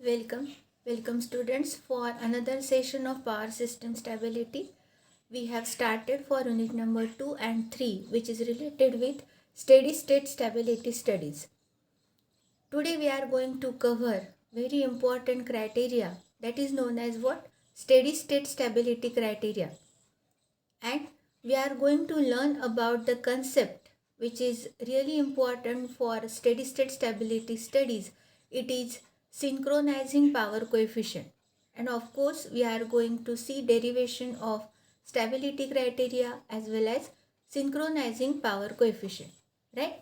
Welcome students for another session of power system stability. We have started for unit number 2 and 3, which is related with steady state stability studies. Today we are going to cover very important criteria that is known as what? Steady state stability criteria. And we are going to learn about the concept which is really important for steady state stability studies. It is synchronizing power coefficient, and of course we are going to see derivation of stability criteria as well as synchronizing power coefficient, right?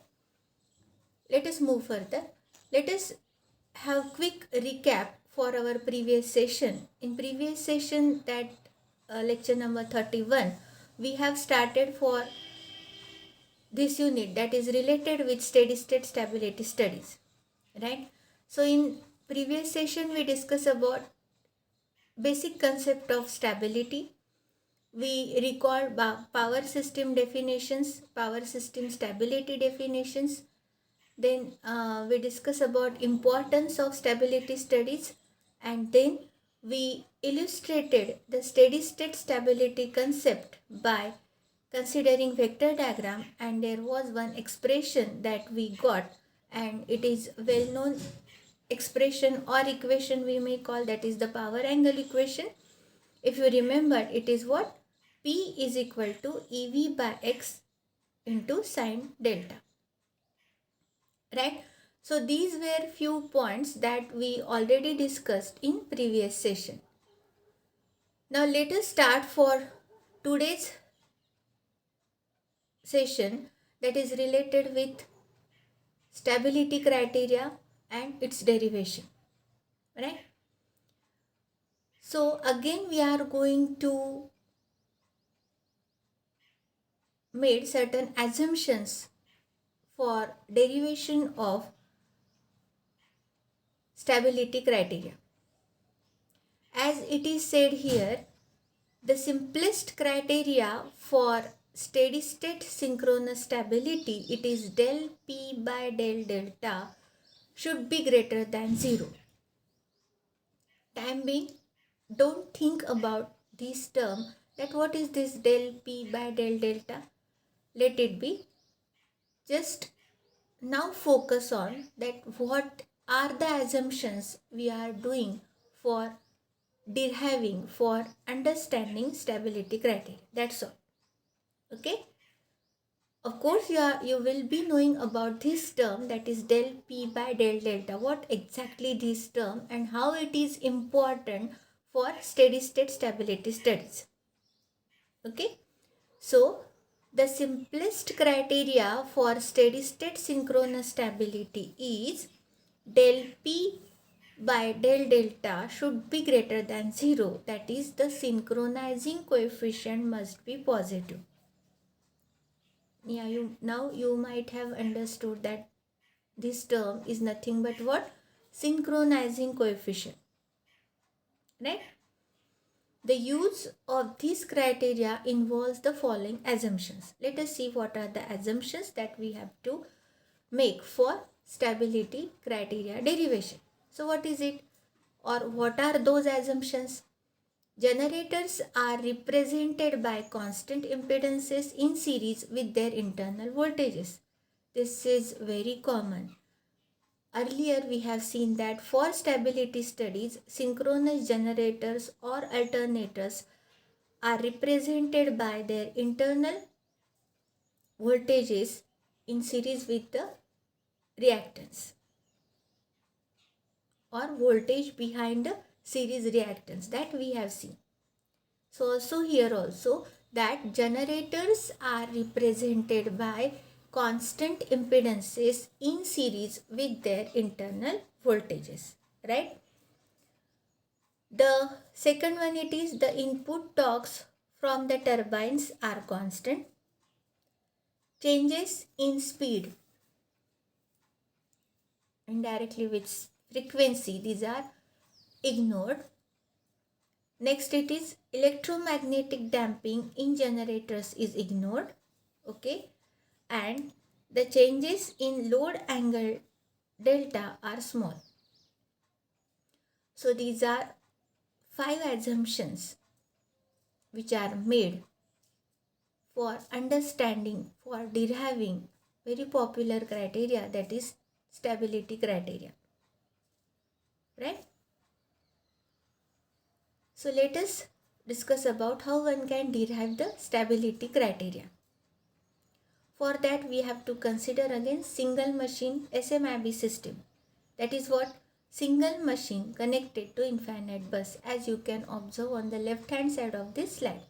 Let us move further. Let us have quick recap for our previous session. In previous session, that lecture number 31, we have started for this unit that is related with steady state stability studies, right? So in previous session we discussed about basic concept of stability. We recall power system definitions, power system stability definitions. Then we discuss about importance of stability studies, and then we illustrated the steady state stability concept by considering vector diagram, and there was one expression that we got, and it is well known expression or equation we may call, that is the power angle equation. If you remember, it is what? P is equal to EV by X into sine delta, right? So these were few points that we already discussed in previous session. Now let us start for today's session that is related with stability criteria and its derivation, right? So again we are going to make certain assumptions for derivation of stability criteria. As it is said here, the simplest criteria for steady state synchronous stability, it is del P by del delta should be greater than 0. Time being, don't think about this term that what is this del P by del delta. Let it be. Just now focus on that what are the assumptions we are doing for deriving, for understanding stability criteria. That's all. Okay. Of course, you will be knowing about this term, that is del P by del delta. What exactly this term and how it is important for steady state stability studies. Okay. So the simplest criteria for steady state synchronous stability is del P by del delta should be greater than 0. That is, the synchronizing coefficient must be positive. Yeah, you might have understood that this term is nothing but what? Synchronizing coefficient, right? The use of these criteria involves the following assumptions. Let us see what are the assumptions that we have to make for stability criteria derivation. So what is it, or what are those assumptions? Generators are represented by constant impedances in series with their internal voltages. This is very common. Earlier we have seen that for stability studies, synchronous generators or alternators are represented by their internal voltages in series with the reactance, or voltage behind the series reactance, that we have seen. So also here also that generators are represented by constant impedances in series with their internal voltages, right? The second one, it is the input torques from the turbines are constant. Changes in speed indirectly with frequency, these are ignored. Next, it is electromagnetic damping in generators is ignored. Okay, and the changes in load angle delta are small. So these are 5 assumptions which are made for understanding, for deriving very popular criteria, that is stability criteria, right? So let us discuss about how one can derive the stability criteria. For that we have to consider again single machine SMIB system. That is what? Single machine connected to infinite bus, as you can observe on the left hand side of this slide.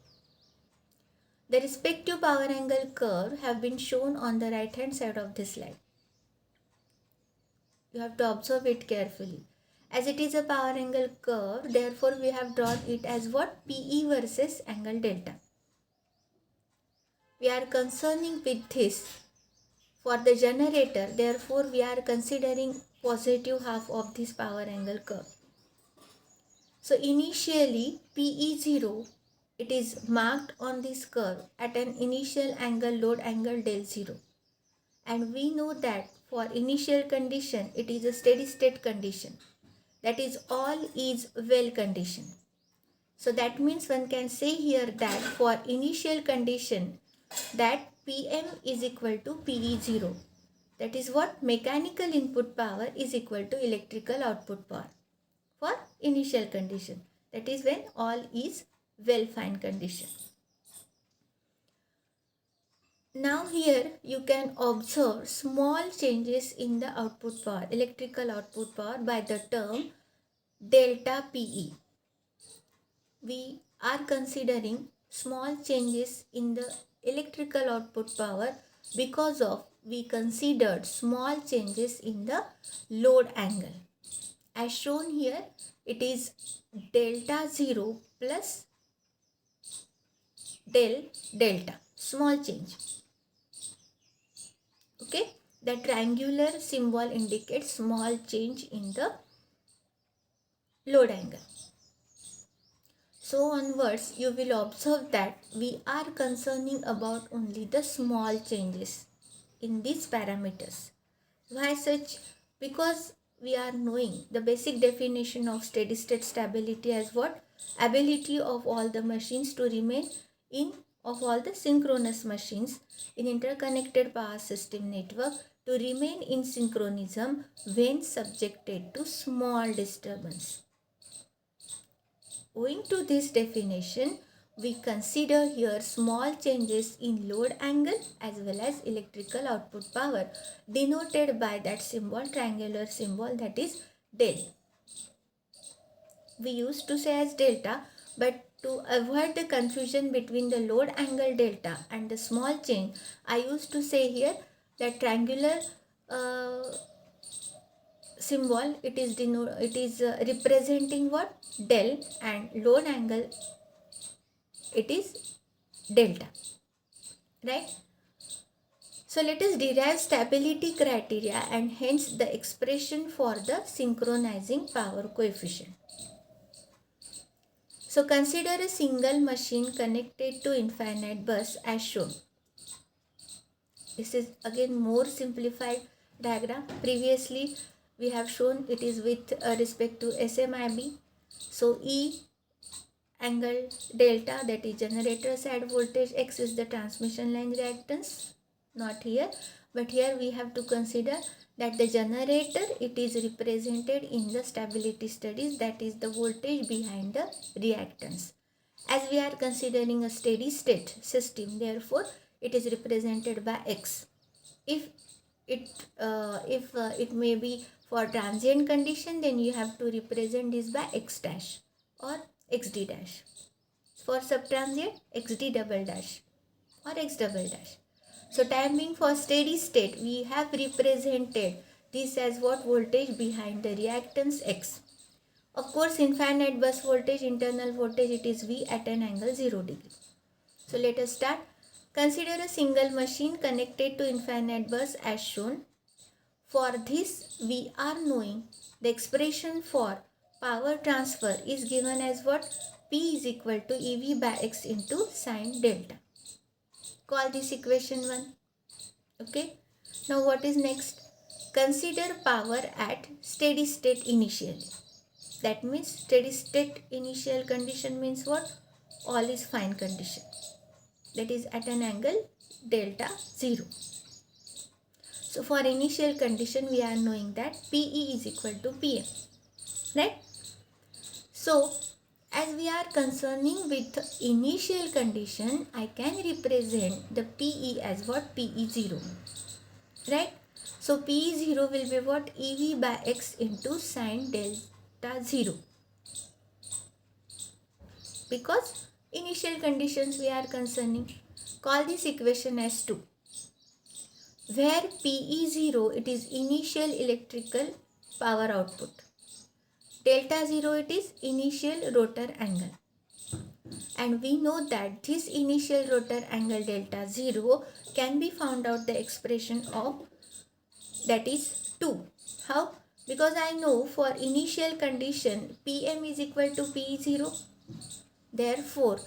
The respective power angle curve have been shown on the right hand side of this slide. You have to observe it carefully. As it is a power angle curve, therefore we have drawn it as what? PE versus angle delta. We are concerning with this for the generator, therefore we are considering positive half of this power angle curve. So initially PE0, it is marked on this curve at an initial angle load angle del 0. And we know that for initial condition it is a steady state condition. That is all is well condition. So that means one can say here that for initial condition that PM is equal to PE0. That is what? Mechanical input power is equal to electrical output power for initial condition. That is when all is well fine condition. Now here you can observe small changes in the output power, electrical output power, by the term delta PE. We are considering small changes in the electrical output power because of we considered small changes in the load angle. As shown here, it is delta 0 plus del delta, small change. Okay, the triangular symbol indicates small change in the load angle. So onwards, you will observe that we are concerning about only the small changes in these parameters. Why such? Because we are knowing the basic definition of steady state stability as what? Ability of all the machines to remain in, of all the synchronous machines in interconnected power system network to remain in synchronism when subjected to small disturbance. Owing to this definition, we consider here small changes in load angle as well as electrical output power denoted by that symbol, triangular symbol, that is del. We used to say as delta, but to avoid the confusion between the load angle delta and the small change, I used to say here that triangular symbol, it is representing what? Del, and load angle it is delta, right? So let us derive stability criteria and hence the expression for the synchronizing power coefficient. So consider a single machine connected to infinite bus as shown. This is again more simplified diagram. Previously we have shown it is with respect to SMIB. So E angle delta, that is generator side voltage, X is the transmission line reactance, not here, but here we have to consider that the generator, it is represented in the stability studies, that is the voltage behind the reactance. As we are considering a steady state system, therefore it is represented by X. If it may be for transient condition, then you have to represent this by X dash or XD dash. For subtransient, XD double dash or X double dash. So time being for steady state, we have represented this as what? Voltage behind the reactance X. Of course, infinite bus voltage, internal voltage, it is V at an angle 0 degree. So let us start. Consider a single machine connected to infinite bus as shown. For this, we are knowing the expression for power transfer is given as what? P is equal to EV by X into sine delta. Call this equation 1. Okay. Now what is next? Consider power at steady state initially. That means steady state initial condition means what? All is fine condition. That is at an angle delta 0. So for initial condition we are knowing that PE is equal to PM. Right? So as we are concerning with initial condition, I can represent the PE as what? PE0. Right? So PE0 will be what? EV by X into sine delta 0. Because initial conditions we are concerning. Call this equation as 2. Where PE0 it is initial electrical power output. Delta 0 it is initial rotor angle. And we know that this initial rotor angle delta 0 can be found out the expression of that is 2. How? Because I know for initial condition PM is equal to PE0. Therefore,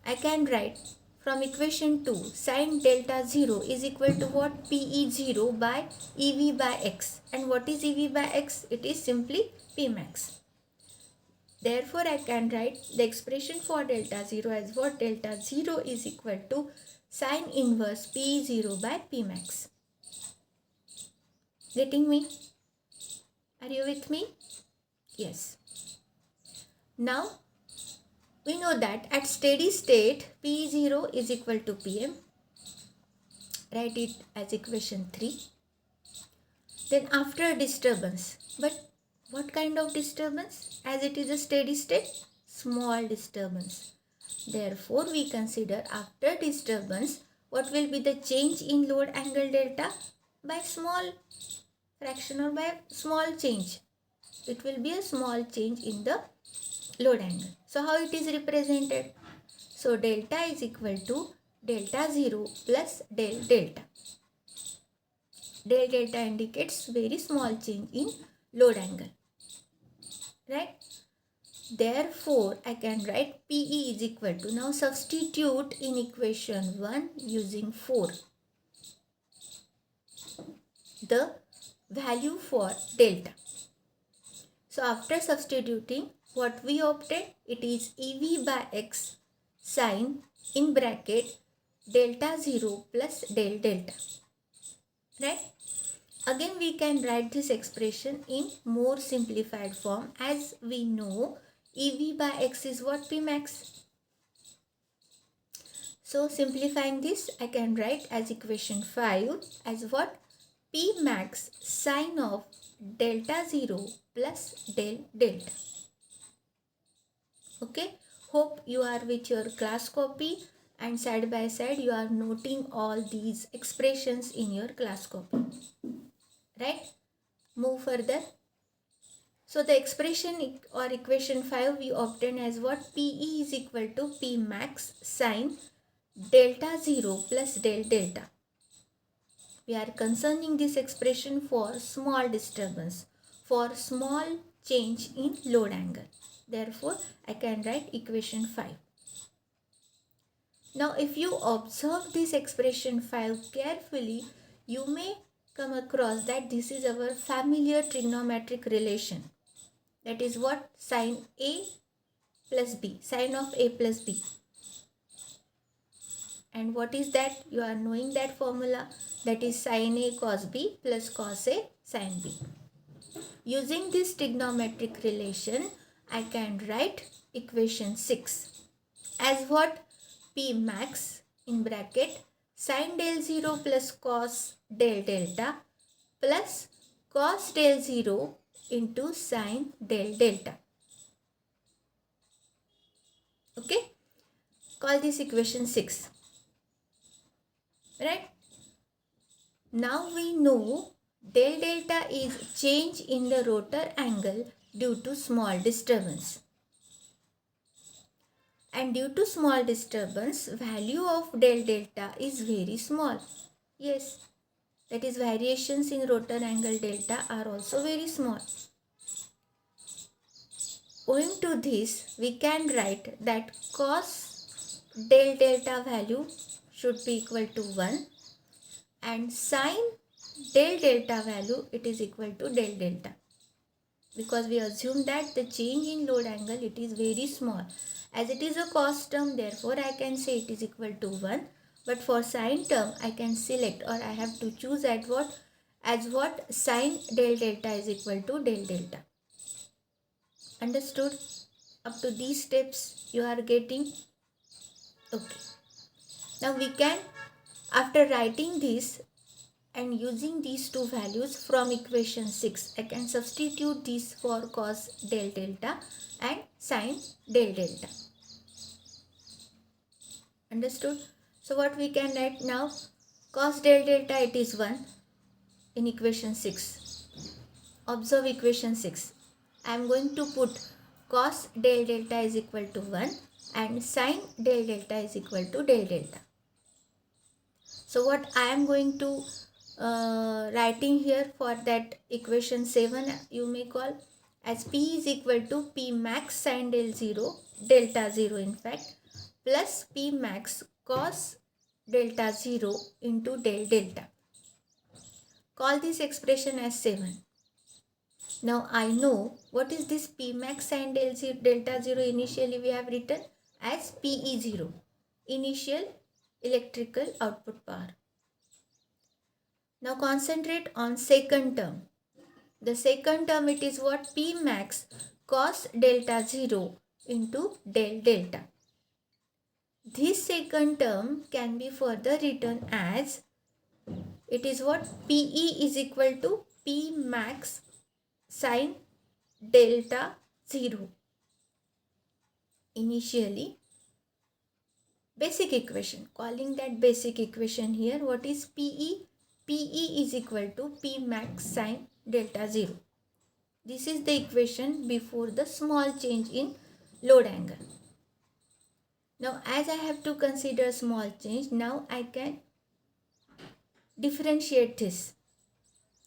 I can write from equation 2 sine delta 0 is equal to what? PE0 by EV by X. And what is EV by X? It is simply Pmax. Therefore, I can write the expression for delta 0 as what? Delta 0 is equal to sine inverse PE0 by Pmax. Getting me? Are you with me? Yes. Now, we know that at steady state P0 is equal to PM. Write it as equation 3. Then after disturbance, but what kind of disturbance? As it is a steady state, small disturbance. Therefore, we consider after disturbance, what will be the change in load angle delta? By small fraction or by small change. It will be a small change in the load angle. So how it is represented? So delta is equal to delta 0 plus del delta. Del delta indicates very small change in load angle. Right? Therefore, I can write PE is equal to, now substitute in equation 1 using 4 the value for delta. So after substituting, what we obtain? It is EV by X sine in bracket delta 0 plus del delta. Right? Again we can write this expression in more simplified form, as we know EV by X is what? Pmax. So simplifying this, I can write as equation 5 as what? Pmax sine of delta 0 plus del delta. Okay, hope you are with your class copy and side by side you are noting all these expressions in your class copy. Right? Move further. So the expression or equation 5 we obtain as what? PE is equal to Pmax sine delta 0 plus del delta. We are concerning this expression for small disturbance, for small change in load angle. Therefore, I can write equation 5. Now, if you observe this expression 5 carefully, you may come across that this is our familiar trigonometric relation. That is what? Sine A plus B, sine of A plus B. And what is that? You are knowing that formula, that is sine A cos B plus cos A sine B. Using this trigonometric relation, I can write equation 6 as what? Pmax in bracket sine del 0 plus cos del delta plus cos del 0 into sine del delta. Okay? Call this equation 6. Right? Now we know del delta is change in the rotor angle due to small disturbance. And due to small disturbance, value of del delta is very small. Yes, that is variations in rotor angle delta are also very small. Owing to this, we can write that cos del delta value should be equal to 1 and sine del delta value it is equal to del delta. because we assume that the change in load angle, it is very small. As it is a cost term, therefore I can say it is equal to 1. But for sine term, I can select, or I have to choose at what sine del delta is equal to del delta. Understood? Up to these steps you are getting? Okay. Now we can, after writing this and using these two values from equation 6, I can substitute these for cos del delta and sine del delta. Understood? So what we can write now? Cos del delta, it is 1 in equation 6. Observe equation 6. I am going to put cos del delta is equal to 1 and sine del delta is equal to del delta. So what I am going to writing here for that equation 7, you may call as P is equal to P max sine del 0, delta 0 in fact, plus P max cos delta 0 into del delta. Call this expression as 7. Now I know what is this P max sine delta 0. Initially we have written as PE0, initial electrical output power. Now concentrate on second term. The second term, it is what? P max cos delta 0 into del delta. This second term can be further written as, it is what? PE is equal to P max sine delta 0. Initially, basic equation, calling that basic equation here, what is PE? PE is equal to P max sine delta 0. This is the equation before the small change in load angle. Now as I have to consider small change, now I can differentiate this.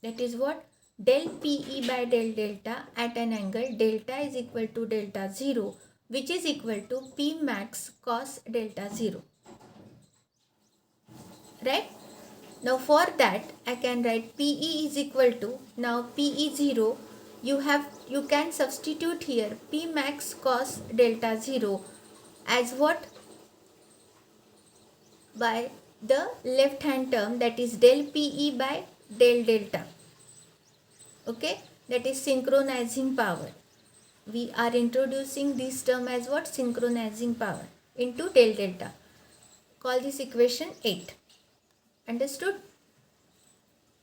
That is what? Del PE by del delta at an angle delta is equal to delta 0, which is equal to P max cos delta 0. Right? Now for that I can write PE is equal to, now PE0, you can substitute here P max cos delta 0 as what? By the left hand term, that is del PE by del delta. Okay, that is synchronizing power. We are introducing this term as what? Synchronizing power into del delta. Call this equation 8. Understood?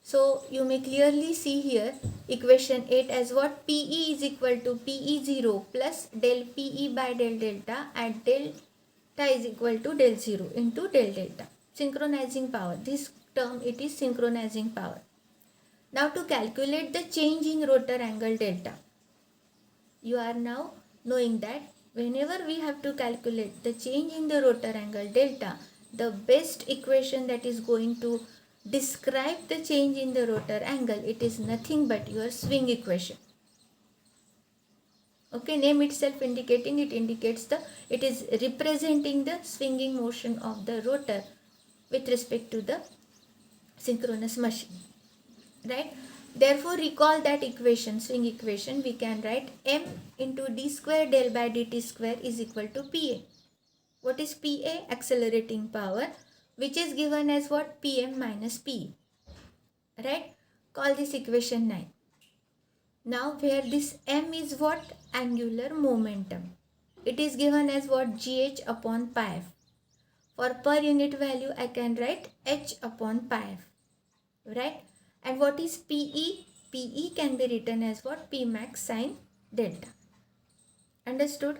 So you may clearly see here equation 8 as what? PE is equal to PE0 plus del PE by del delta at delta is equal to del 0 into del delta. Synchronizing power. This term, it is synchronizing power. Now to calculate the change in rotor angle delta, you are now knowing that whenever we have to calculate the change in the rotor angle delta, the best equation that is going to describe the change in the rotor angle, it is nothing but your swing equation. Okay, name itself indicating, it indicates it is representing the swinging motion of the rotor with respect to the synchronous machine. Right? Therefore, recall that equation, swing equation, we can write m into d square del by dt square is equal to Pa. What is Pa? Accelerating power, which is given as what? Pm minus Pe. Right? Call this equation 9. Now, where this m is what? Angular momentum. It is given as what? Gh upon pi f. For per unit value, I can write h upon pi f. Right? And what is PE? PE can be written as what? P max sine delta. Understood?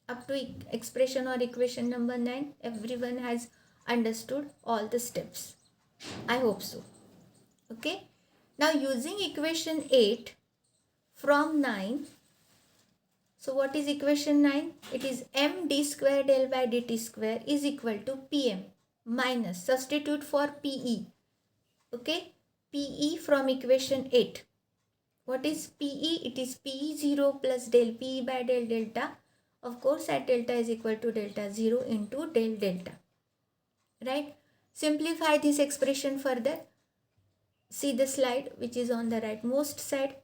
Up to expression or equation number 9, everyone has understood all the steps. I hope so. Okay. Now using equation 8 from 9. So what is equation 9? It is m d square del by dt square is equal to Pm minus, substitute for PE. Okay. PE from equation 8. What is PE? It is PE0 plus del PE by del delta. Of course, at delta is equal to delta 0 into del delta. Right? Simplify this expression further. See the slide which is on the rightmost side.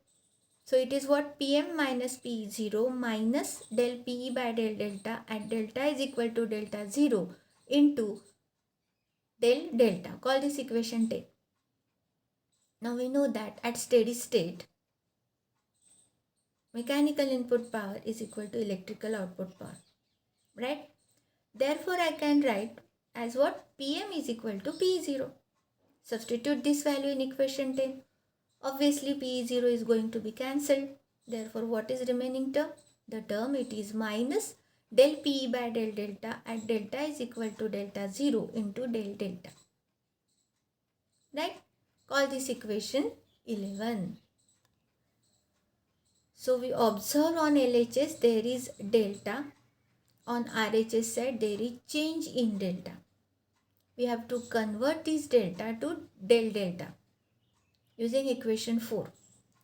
So it is what? Pm minus P0 minus del Pe by del delta at delta is equal to delta 0 into del delta. Call this equation 10. Now we know that at steady state, mechanical input power is equal to electrical output power, right? Therefore, I can write as what? Pm is equal to P0. Substitute this value in equation 10. Obviously, P0 is going to be cancelled. Therefore, what is remaining term? The term it is minus del P by del delta at delta is equal to delta 0 into del delta. Right? Call this equation 11. So, we observe on LHS there is delta. On RHS side there is change in delta. We have to convert this delta to del delta using equation 4.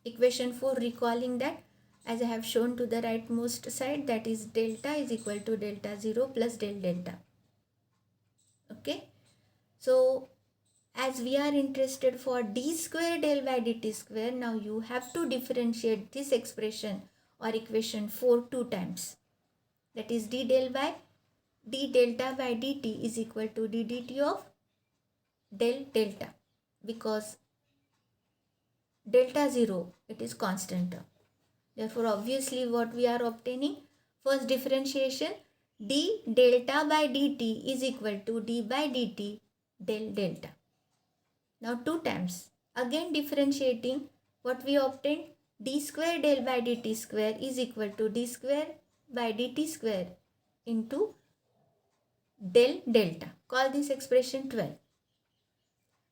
Equation 4, recalling that as I have shown to the rightmost side, that is delta is equal to delta 0 plus del delta. Okay. So as we are interested for d square del by dt square, now you have to differentiate this expression or equation 4 two times. That is d delta by dt is equal to d dt of del delta, because delta 0 it is constant term. Therefore, obviously what we are obtaining, first differentiation, d delta by dt is equal to d by dt del delta. Now two times, again differentiating, what we obtained, d square del by dt square is equal to d square by dt square into del delta. Call this expression 12.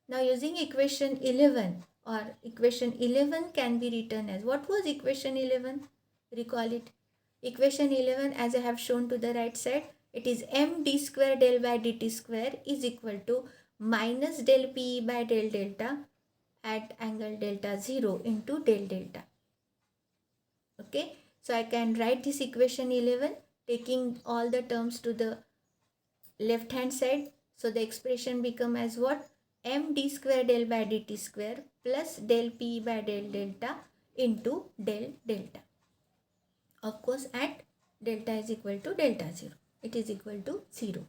Now using equation 11, or equation 11 can be written as, what was equation 11? Recall it. Equation 11, as I have shown to the right side, it is m d square del by dt square is equal to minus del Pe by del delta at angle delta 0 into del delta. Okay, so I can write this equation 11 taking all the terms to the left hand side. So the expression become as what? M d square del by dt square plus del P by del delta into del delta. Of course, at delta is equal to delta 0. It is equal to 0.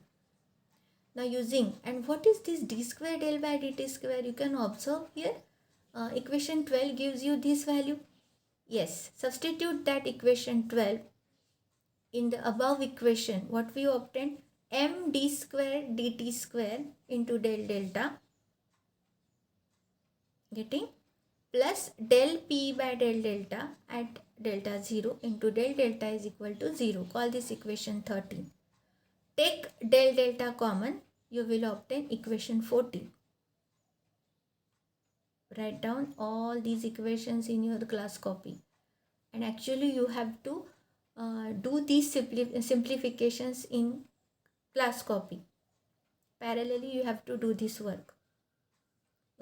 Now using, and what is this d square del by dt square? You can observe here, equation 12 gives you this value. Yes, substitute that equation 12 in the above equation. What we obtained? M d square dt square into del delta, getting plus del P by del delta at delta 0 into del delta is equal to 0. Call this equation 13. Take del delta common, you will obtain equation 14. Write down all these equations in your class copy. And actually you have to do these simplifications in class copy. Parallelly you have to do this work.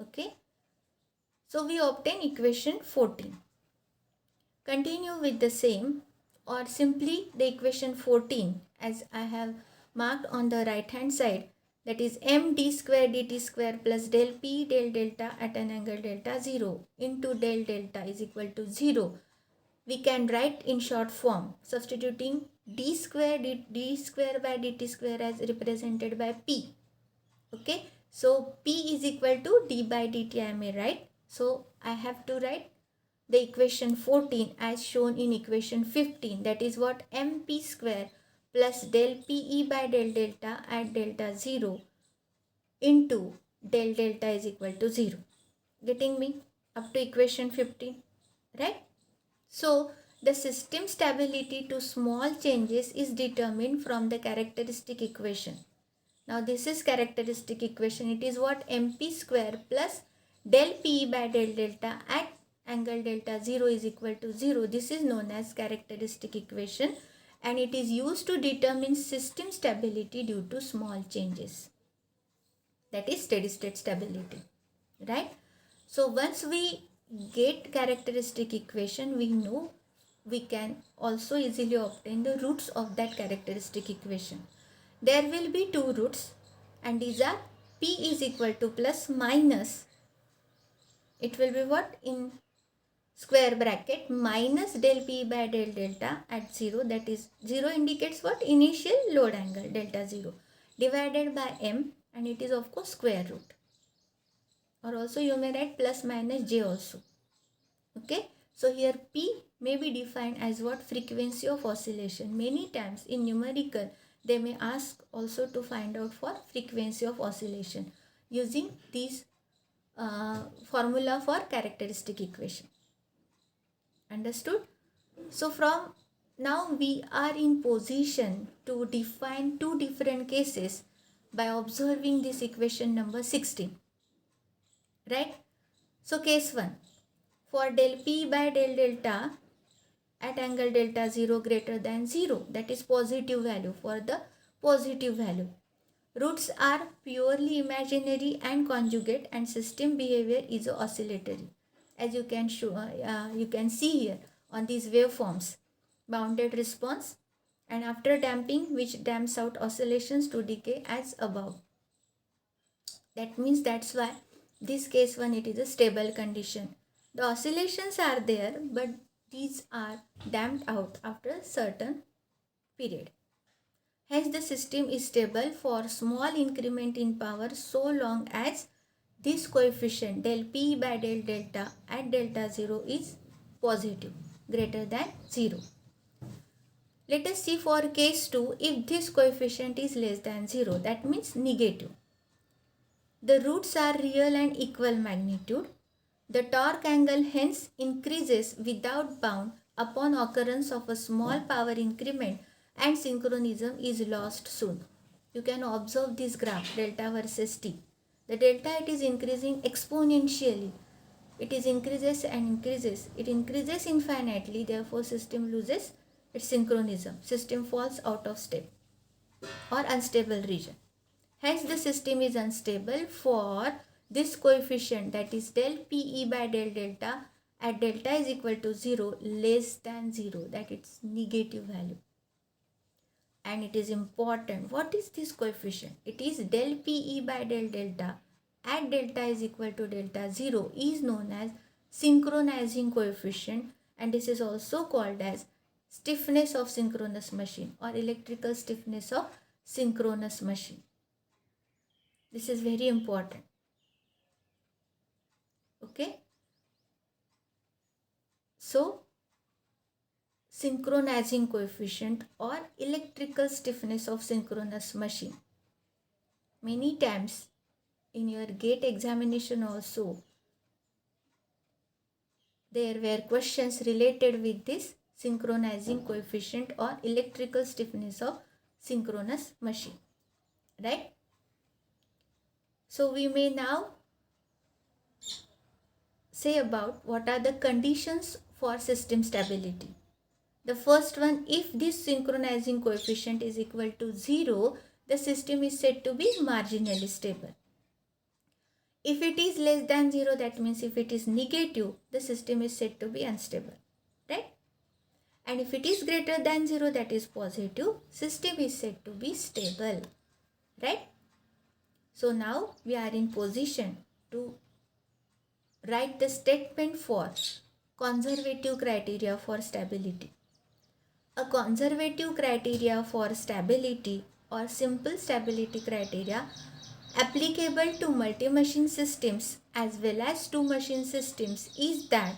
Okay. So we obtain equation 14. Continue with the same, or simply the equation 14 as I have marked on the right hand side, that is m d square dt square plus del P del delta at an angle delta 0 into del delta is equal to 0. We can write in short form, substituting d square by dt square as represented by P. Okay, so P is equal to d by dt, I may write. So I have to write the equation 14 as shown in equation 15, that is what? mp square plus del Pe by del delta at delta 0 into del delta is equal to 0. Getting me up to equation 15, right? So the system stability to small changes is determined from the characteristic equation. Now this is characteristic equation. It is what? mp square plus del P by del delta at angle delta 0 is equal to 0. This is known as characteristic equation, and it is used to determine system stability due to small changes. That is steady state stability, right? So once we get characteristic equation, we know we can also easily obtain the roots of that characteristic equation. There will be two roots, and these are P is equal to plus minus. It will be what? In square bracket minus del P by del delta at 0, that is 0 indicates what? Initial load angle delta 0, divided by M, and it is of course square root, or also you may write plus minus J also. Okay, so here P may be defined as what? Frequency of oscillation. Many times in numerical they may ask also to find out for frequency of oscillation using these formula for characteristic equation. Understood? So from now we are in position to define two different cases by observing this equation number 16. Right? So case 1. For del P by del delta at angle delta 0 greater than 0, that is positive value, for the positive value, roots are purely imaginary and conjugate, and system behavior is oscillatory. As you can see here on these waveforms, bounded response, and after damping, which damps out oscillations to decay as above. That means that's why this case 1, it is a stable condition. The oscillations are there, but these are damped out after a certain period. Hence the system is stable for small increment in power so long as this coefficient del P by del delta at delta 0 is positive, greater than 0. Let us see for case 2, if this coefficient is less than 0, that means negative. The roots are real and equal magnitude. The torque angle hence increases without bound upon occurrence of a small power increment, and synchronism is lost soon. You can observe this graph, delta versus T. The delta, it is increasing exponentially. It is increases and increases. It increases infinitely, therefore system loses its synchronism. System falls out of step or unstable region. Hence the system is unstable for this coefficient, that is del Pe by del delta at delta is equal to 0 less than 0, that it's negative value. And it is important, what is this coefficient? It is del Pe by del delta at delta is equal to delta 0 is known as synchronizing coefficient, and this is also called as stiffness of synchronous machine or electrical stiffness of synchronous machine. This is very important. Okay. So, synchronizing coefficient or electrical stiffness of synchronous machine. Many times in your GATE examination also, there were questions related with this synchronizing coefficient or electrical stiffness of synchronous machine. Right? So, we may now say about what are the conditions for system stability. The first one, if this synchronizing coefficient is equal to 0, the system is said to be marginally stable. If it is less than 0, that means if it is negative, the system is said to be unstable. Right? And if it is greater than 0, that is positive, system is said to be stable. Right? So now we are in position to write the statement for conservative criteria for stability. A conservative criteria for stability or simple stability criteria applicable to multi-machine systems as well as two-machine systems is that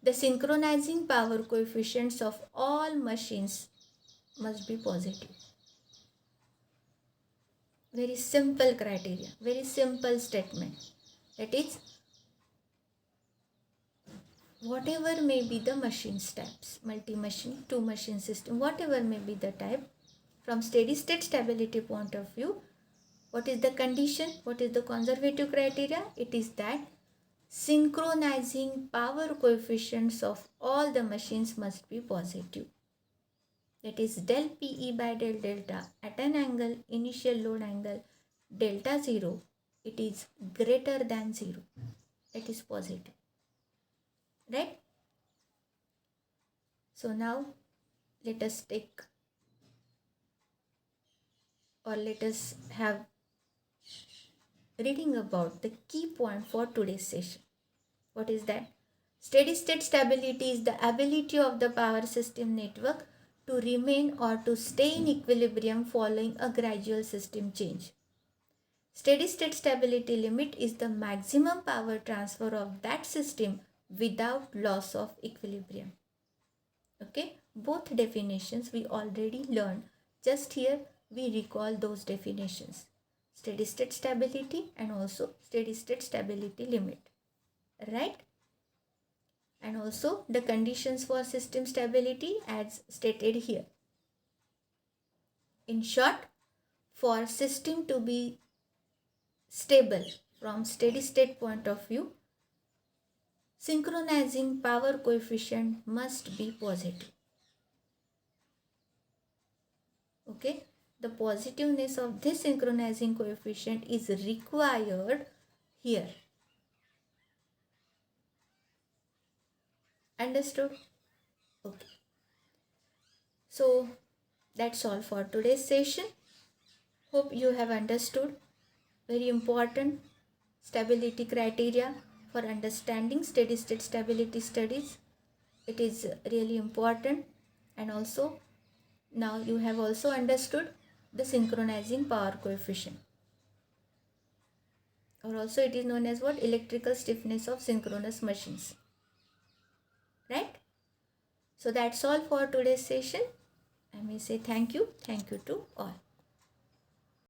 the synchronizing power coefficients of all machines must be positive. Very simple criteria, very simple statement. That is, whatever may be the machines types, multi-machine, two-machine system, whatever may be the type, from steady state stability point of view, what is the condition? What is the conservative criteria? It is that synchronizing power coefficients of all the machines must be positive. That is del Pe by del delta at an angle, initial load angle delta 0, it is greater than 0. It is positive. Right? So now let us take or let us have reading about the key point for today's session. What is that? Steady state stability is the ability of the power system network to remain or to stay in equilibrium following a gradual system change. Steady state stability limit is the maximum power transfer of that system without loss of equilibrium. Okay, both definitions we already learned. Just here we recall those definitions. Steady state stability and also steady state stability limit. Right? And also the conditions for system stability as stated here. In short, for system to be stable from steady state point of view, synchronizing power coefficient must be positive. Okay, the positiveness of this synchronizing coefficient is required here. Understood? Okay. So that's all for today's session. Hope you have understood. Very important stability criteria for understanding steady state stability studies. It is really important, and also now you have also understood the synchronizing power coefficient, or also it is known as what? Electrical stiffness of synchronous machines. Right? So that's all for today's session. I may say thank you to all.